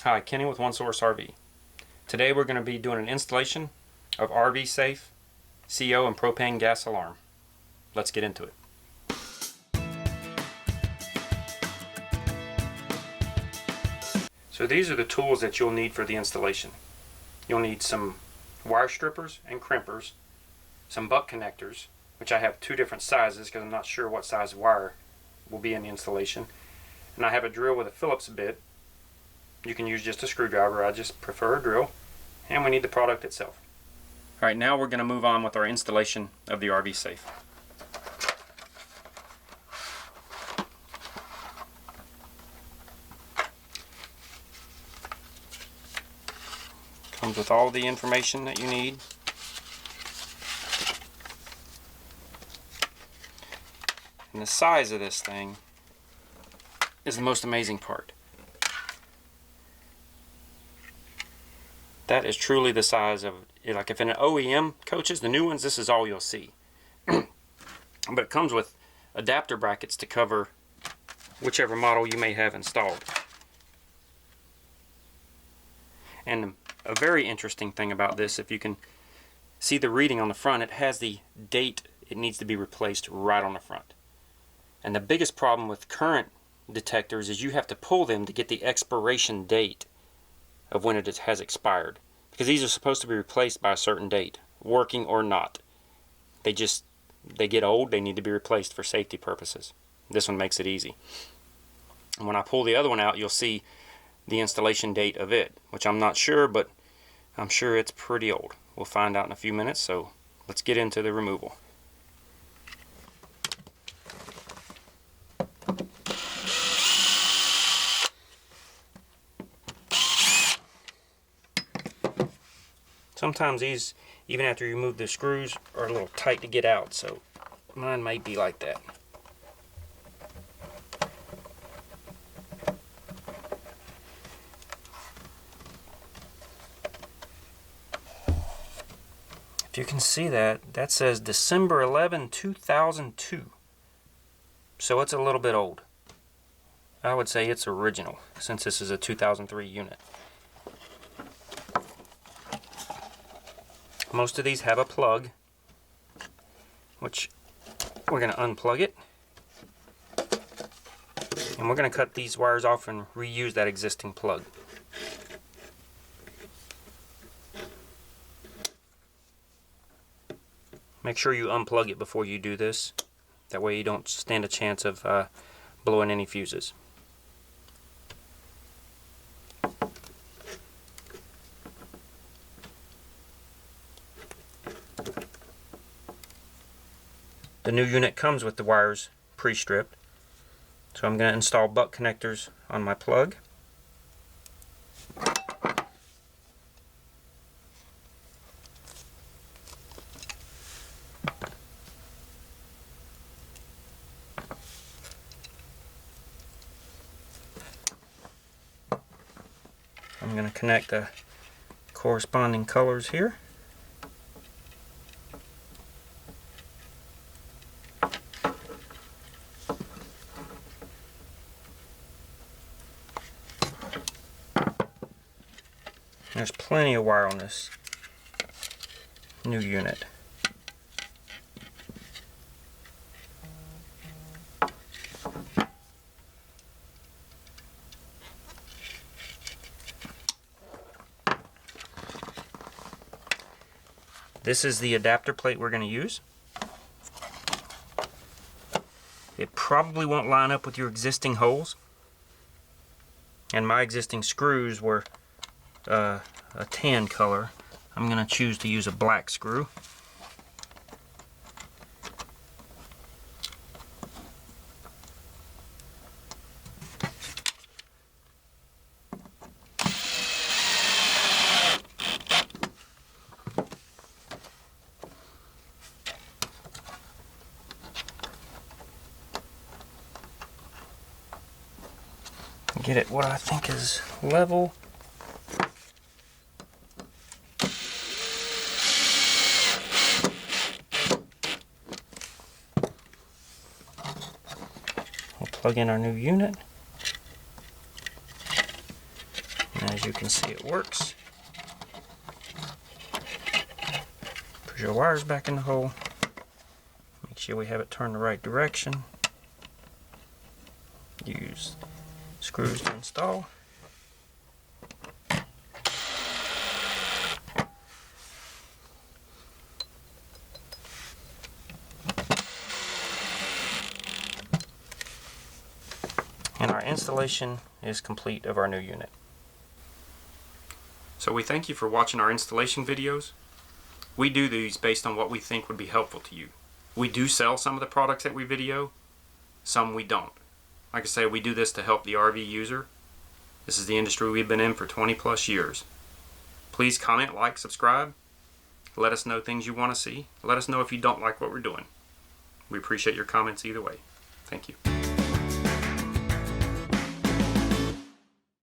Hi, Kenny with One Source RV. Today we're going to be doing an installation of RV safe CO and propane gas alarm. Let's get into it. So these are the tools that you'll need for the installation. You'll need some wire strippers and crimpers, some butt connectors, which I have two different sizes because I'm not sure what size wire will be in the installation, and I have a drill with a Phillips bit. You can use just a screwdriver, I just prefer a drill, and we need the product itself. Alright, now we're going to move on with our installation of the RV safe. Comes with all the information that you need. And the size of this thing is the most amazing part. That is truly the size of, like if in an OEM coaches, the new ones, this is all you'll see. But it comes with adapter brackets to cover whichever model you may have installed. And a very interesting thing about this, if you can see the reading on the front, it has the date it needs to be replaced right on the front. And the biggest problem with current detectors is you have to pull them to get the expiration date of when it has expired, because these are supposed to be replaced by a certain date, working or not. They get old, they need to be replaced for safety purposes. This one makes it easy. And when I pull the other one out, you'll see the installation date of it, which I'm not sure, but I'm sure it's pretty old. We'll find out in a few minutes, so let's get into the removal. Sometimes these, even after you remove the screws, are a little tight to get out, so mine might be like that. If you can see that, that says December 11, 2002. So it's a little bit old. I would say it's original, since this is a 2003 unit. Most of these have a plug, which we're going to unplug it. And we're going to cut these wires off and reuse that existing plug. Make sure you unplug it before you do this. That way you don't stand a chance of blowing any fuses. The new unit comes with the wires pre-stripped, so I'm going to install butt connectors on my plug. I'm going to connect the corresponding colors here. There's plenty of wire on this new unit. This is the adapter plate we're going to use. It probably won't line up with your existing holes. And my existing screws were a tan color. I'm going to choose to use a black screw. Get it what I think is level. We'll plug in our new unit. Now As you can see, it works. Put your wires back in the hole. Make sure we have it turned the right direction. Use screws to install. And our installation is complete of our new unit. So we thank you for watching our installation videos. We do these based on what we think would be helpful to you. We do sell some of the products that we video, some we don't. Like I say, we do this to help the RV user. This is the industry we've been in for 20 plus years. Please comment, like, subscribe. Let us know things you want to see. Let us know if you don't like what we're doing. We appreciate your comments either way. Thank you.